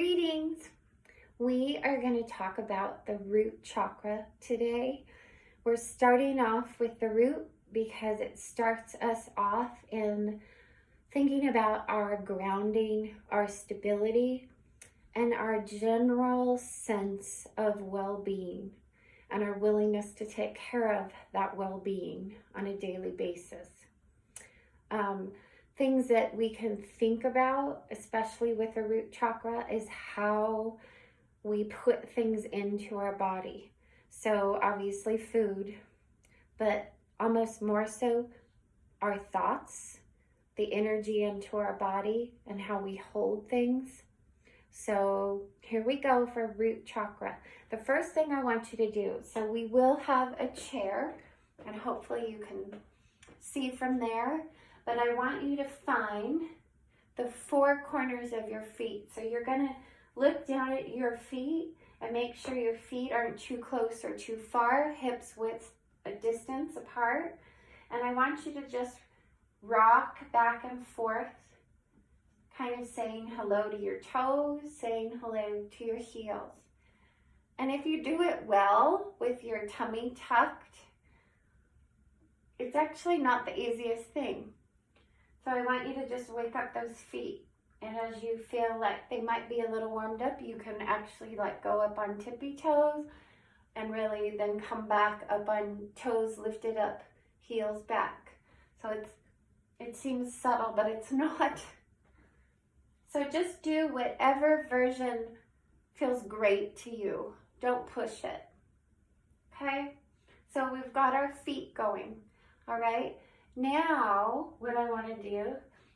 Greetings! We are going to talk about the root chakra today. We're starting off with the root because it starts us off in thinking about our grounding, our stability, and our general sense of well-being and our willingness to take care of that well-being on a daily basis. Things that we can think about, especially with the root chakra, is how we put things into our body. So obviously food, but almost more so our thoughts, the energy into our body, and how we hold things. So here we go for root chakra. The first thing I want you to do, so we will have a chair, and hopefully you can see from there, but I want you to find the four corners of your feet. So you're gonna look down at your feet and make sure your feet aren't too close or too far, hips width a distance apart. And I want you to just rock back and forth, kind of saying hello to your toes, saying hello to your heels. And if you do it well with your tummy tucked, it's actually not the easiest thing. So I want you to just wake up those feet. And as you feel like they might be a little warmed up, you can actually like go up on tippy toes and really then come back up on toes lifted up, heels back. So it seems subtle, but it's not. So just do whatever version feels great to you. Don't push it. Okay? So we've got our feet going. All right? Now, what I want to do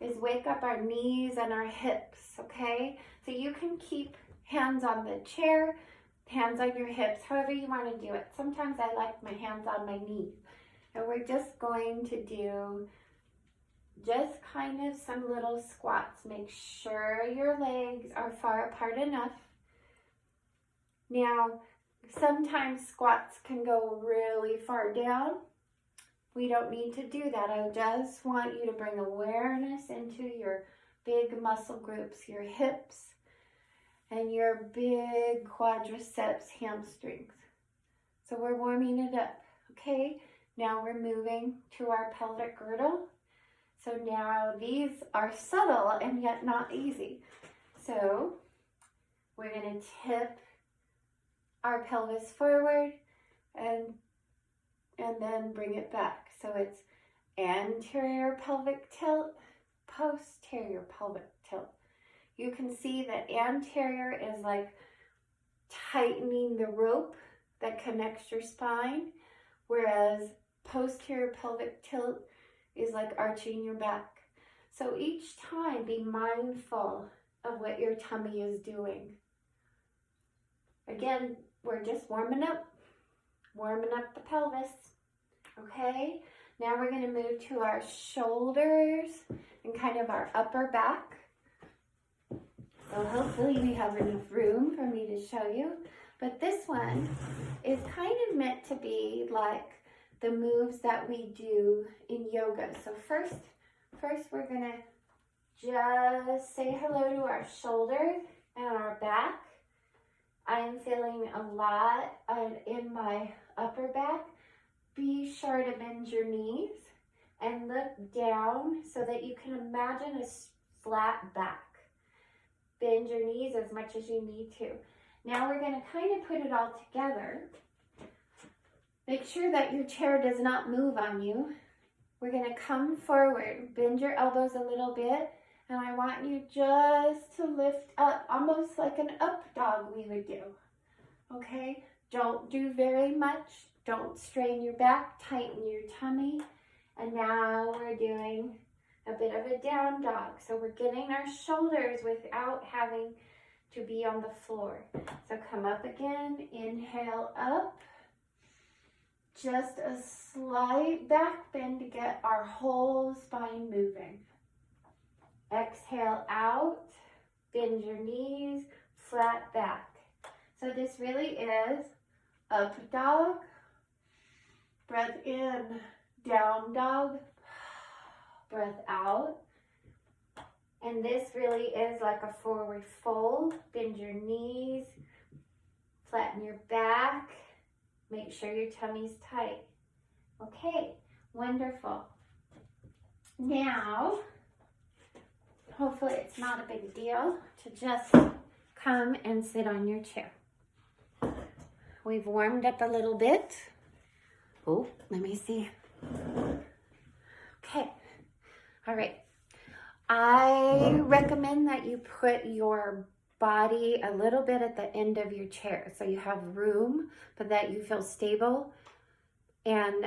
is wake up our knees and our hips, okay? So you can keep hands on the chair, hands on your hips, however you want to do it. Sometimes I like my hands on my knees. And we're just going to do just kind of some little squats. Make sure your legs are far apart enough. Now, sometimes squats can go really far down. We don't need to do that. I just want you to bring awareness into your big muscle groups, your hips and your big quadriceps, hamstrings. So we're warming it up, okay? Now we're moving to our pelvic girdle. So now these are subtle and yet not easy. So we're going to tip our pelvis forward and then bring it back. So it's anterior pelvic tilt, posterior pelvic tilt. You can see that anterior is like tightening the rope that connects your spine, whereas posterior pelvic tilt is like arching your back. So each time be mindful of what your tummy is doing. Again, we're just warming up the pelvis. Okay, now we're going to move to our shoulders and kind of our upper back. So hopefully we have enough room for me to show you. But this one is kind of meant to be like the moves that we do in yoga. So first we're going to just say hello to our shoulders and our back. I am feeling a lot in my upper back. Be sure to bend your knees and look down so that you can imagine a flat back. Bend your knees as much as you need to. Now we're going to kind of put it all together. Make sure that your chair does not move on you. We're going to come forward, bend your elbows a little bit, and I want you just to lift up, almost like an up dog we would do. Okay? Don't do very much. Don't strain your back, tighten your tummy. And now we're doing a bit of a down dog. So we're getting our shoulders without having to be on the floor. So come up again, inhale up. Just a slight back bend to get our whole spine moving. Exhale out, bend your knees, flat back. So this really is up dog. Breath in, down dog. Breath out. And this really is like a forward fold. Bend your knees, flatten your back, make sure your tummy's tight. Okay, wonderful. Now, hopefully it's not a big deal to just come and sit on your chair. We've warmed up a little bit. Oh, let me see. Okay, all right. I recommend that you put your body a little bit at the end of your chair so you have room, but that you feel stable and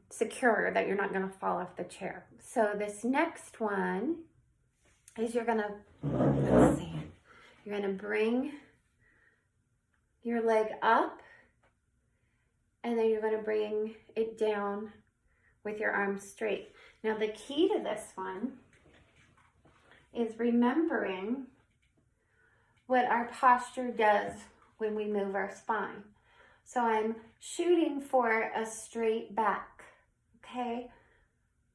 secure, that you're not going to fall off the chair. So this next one is you're going to, let's see, you're going to bring your leg up and then you're going to bring it down with your arms straight. Now the key to this one is remembering what our posture does when we move our spine. So I'm shooting for a straight back, okay?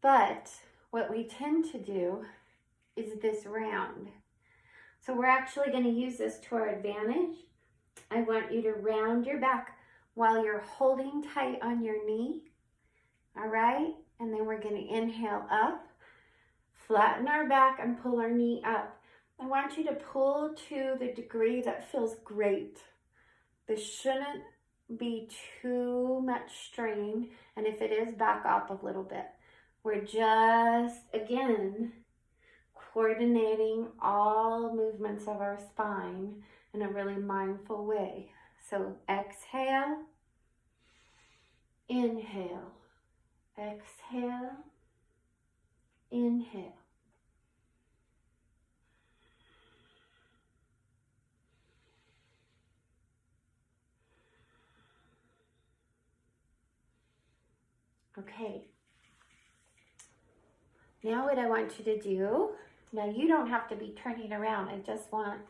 But what we tend to do is this round. So we're actually going to use this to our advantage. I want you to round your back while you're holding tight on your knee, all right? And then we're going to inhale up, flatten our back and pull our knee up. I want you to pull to the degree that feels great. This shouldn't be too much strain, and if it is, back up a little bit. We're just, again, coordinating all movements of our spine in a really mindful way. So exhale, inhale, exhale, inhale. Okay. Now what I want you to do, now you don't have to be turning around. I just want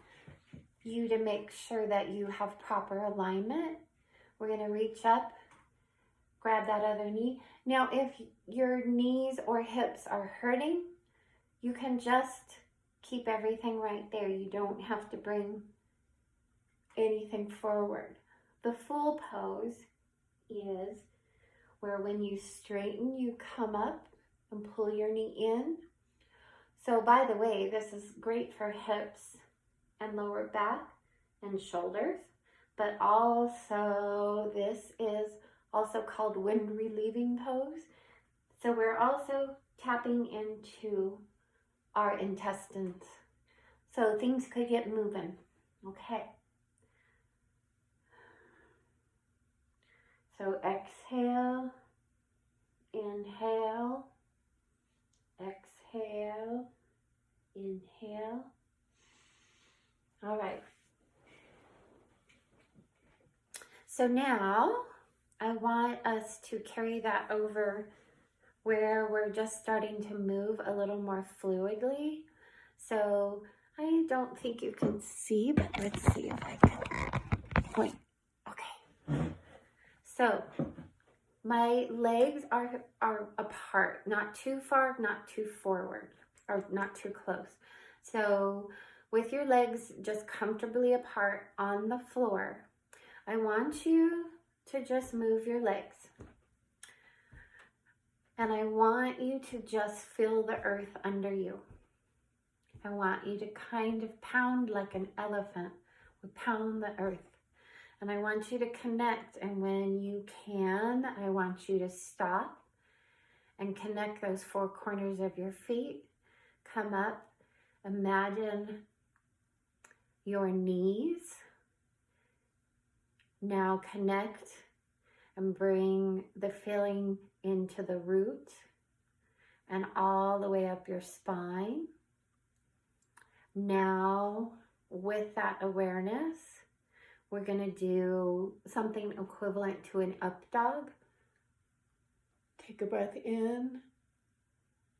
you to make sure that you have proper alignment. We're going to reach up, grab that other knee. Now if your knees or hips are hurting, you can just keep everything right there. You don't have to bring anything forward. The full pose is where when you straighten, you come up and pull your knee in. So by the way, this is great for hips and lower back and shoulders, but also this is also called wind relieving pose. So we're also tapping into our intestines. So things could get moving, okay? So exhale, inhale, exhale, inhale. All right. So now I want us to carry that over where we're just starting to move a little more fluidly. So I don't think you can see, but let's see if I can point. Okay. So my legs are apart, not too far, not too forward, or not too close. So with your legs just comfortably apart on the floor, I want you to just move your legs. And I want you to just feel the earth under you. I want you to kind of pound like an elephant would pound the earth. And I want you to connect, and when you can, I want you to stop and connect those four corners of your feet. Come up, imagine your knees. Now connect and bring the feeling into the root and all the way up your spine. Now, with that awareness, we're going to do something equivalent to an up dog. Take a breath in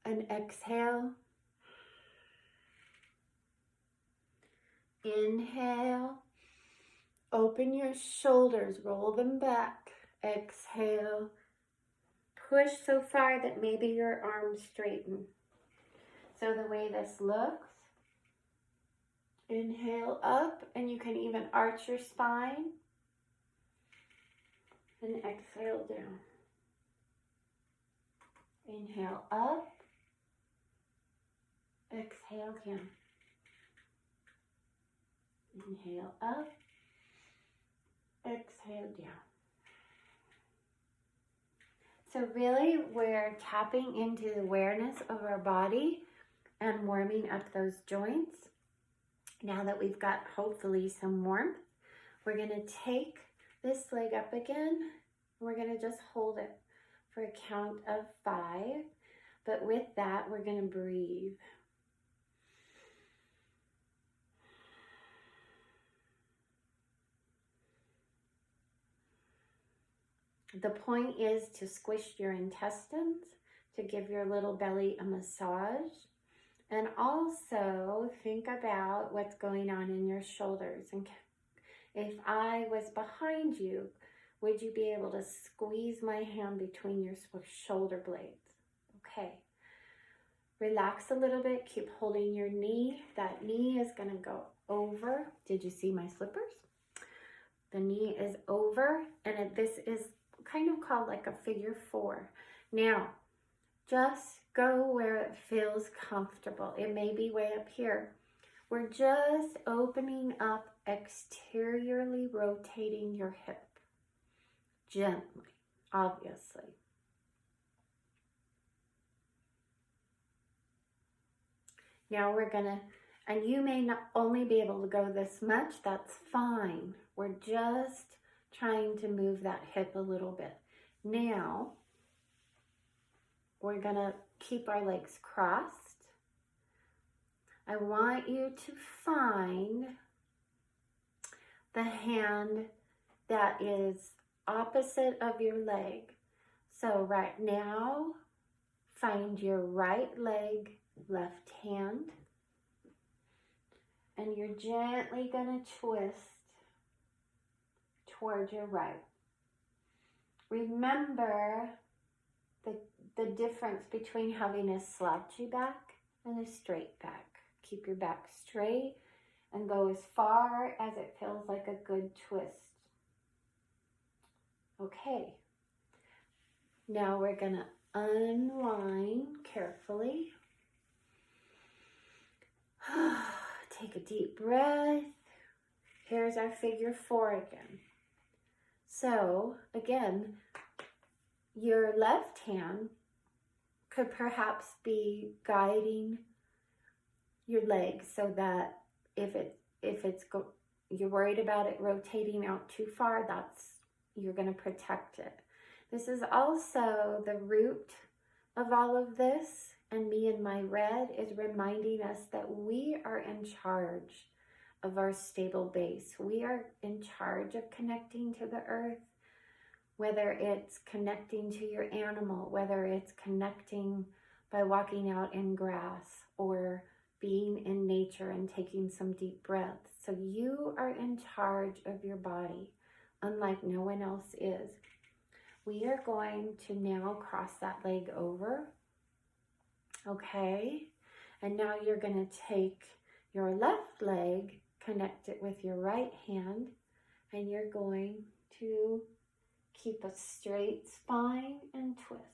and exhale. Inhale. Open your shoulders, roll them back. Exhale. Push so far that maybe your arms straighten. So the way this looks Inhale up, and you can even arch your spine. And exhale down. Inhale up. Exhale down. Inhale up. Exhale down. So really, we're tapping into the awareness of our body and warming up those joints. Now that we've got hopefully some warmth, we're going to take this leg up again. We're going to just hold it for a count of 5. But with that, we're going to breathe. The point is to squish your intestines, to give your little belly a massage. And also think about what's going on in your shoulders. And if I was behind you, would you be able to squeeze my hand between your shoulder blades? Okay. Relax a little bit. Keep holding your knee. That knee is going to go over. Did you see my slippers? The knee is over, and this is kind of called like a figure 4. Now, just go where it feels comfortable. It may be way up here. We're just opening up, exteriorly rotating your hip. Gently, obviously. Now we're gonna, and you may not only be able to go this much, that's fine. We're just trying to move that hip a little bit. Now, we're gonna keep our legs crossed. I want you to find the hand that is opposite of your leg. So right now, find your right leg, left hand, and you're gently gonna twist towards your right. Remember the difference between having a slouchy back and a straight back. Keep your back straight and go as far as it feels like a good twist. Okay. Now we're gonna unwind carefully. Take a deep breath. Here's our figure 4 again. So again, your left hand could perhaps be guiding your leg so that if you're worried about it rotating out too far, you're going to protect it. This is also the root of all of this, and me in my red is reminding us that we are in charge of our stable base. We are in charge of connecting to the earth, whether it's connecting to your animal, whether it's connecting by walking out in grass or being in nature and taking some deep breaths. So you are in charge of your body, unlike no one else is. We are going to now cross that leg over. Okay, and now you're going to take your left leg, connect it with your right hand, and you're going to keep a straight spine and twist.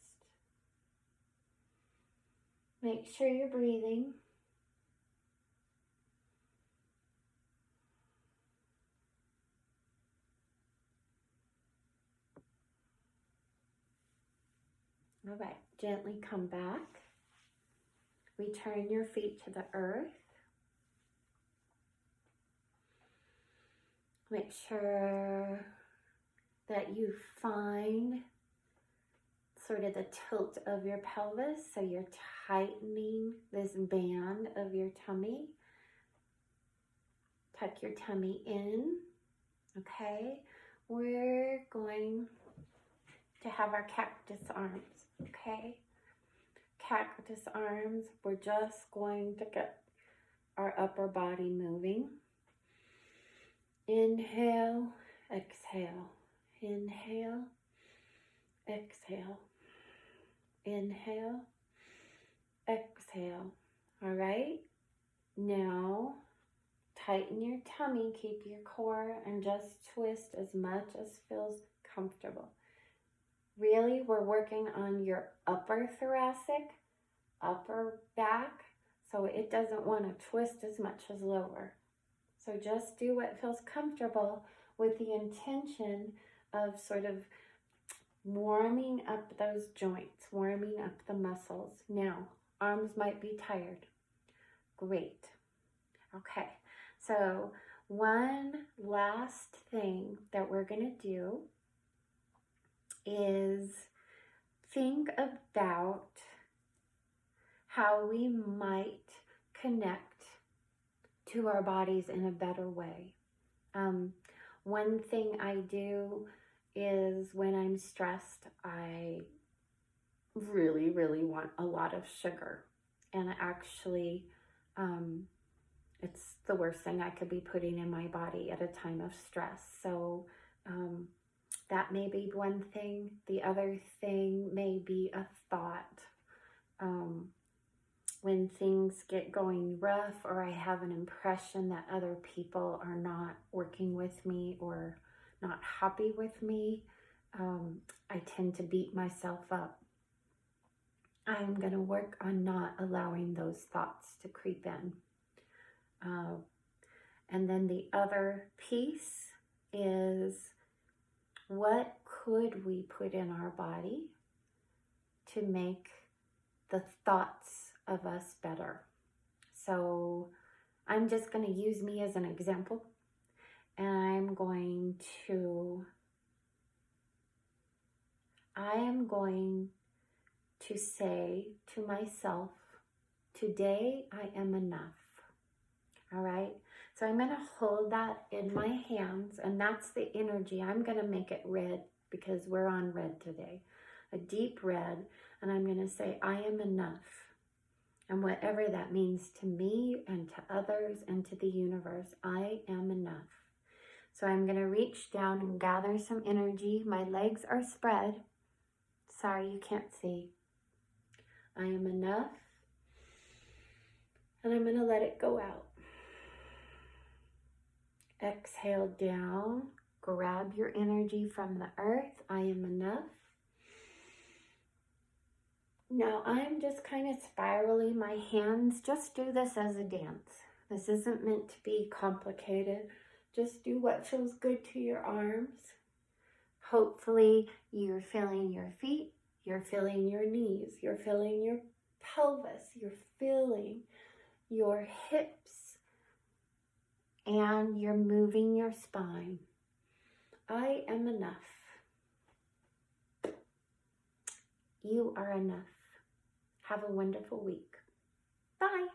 Make sure you're breathing. All right, gently come back. Return your feet to the earth. Make sure that you find sort of the tilt of your pelvis, so you're tightening this band of your tummy. Tuck your tummy in, okay? We're going to have our cactus arms, okay? Cactus arms, we're just going to get our upper body moving. Inhale, exhale, inhale, exhale, inhale, exhale. All right, now tighten your tummy, keep your core, and just twist as much as feels comfortable. Really, we're working on your upper thoracic, upper back, so it doesn't want to twist as much as lower. So just do what feels comfortable with the intention of sort of warming up those joints, warming up the muscles. Now, arms might be tired. Great. Okay, so one last thing that we're going to do is think about how we might connect to our bodies in a better way. One thing I do is when I'm stressed, I really, really want a lot of sugar. And actually, it's the worst thing I could be putting in my body at a time of stress. So that may be one thing. The other thing may be a thought. When things get going rough, or I have an impression that other people are not working with me or not happy with me, I tend to beat myself up. I'm going to work on not allowing those thoughts to creep in. And then the other piece is, what could we put in our body to make the thoughts of us better? So I'm just going to use me as an example, and I am going to say to myself, today I am enough. All right, so I'm going to hold that in my hands, and that's the energy. I'm going to make it red because we're on red today, a deep red, and I'm going to say, I am enough. And whatever that means to me and to others and to the universe, I am enough. So I'm going to reach down and gather some energy. My legs are spread. Sorry, you can't see. I am enough. And I'm going to let it go out. Exhale down. Grab your energy from the earth. I am enough. Now I'm just kind of spiraling my hands. Just do this as a dance. This isn't meant to be complicated. Just do what feels good to your arms. Hopefully you're feeling your feet, you're feeling your knees, you're feeling your pelvis, you're feeling your hips, and you're moving your spine. I am enough. You are enough. Have a wonderful week. Bye.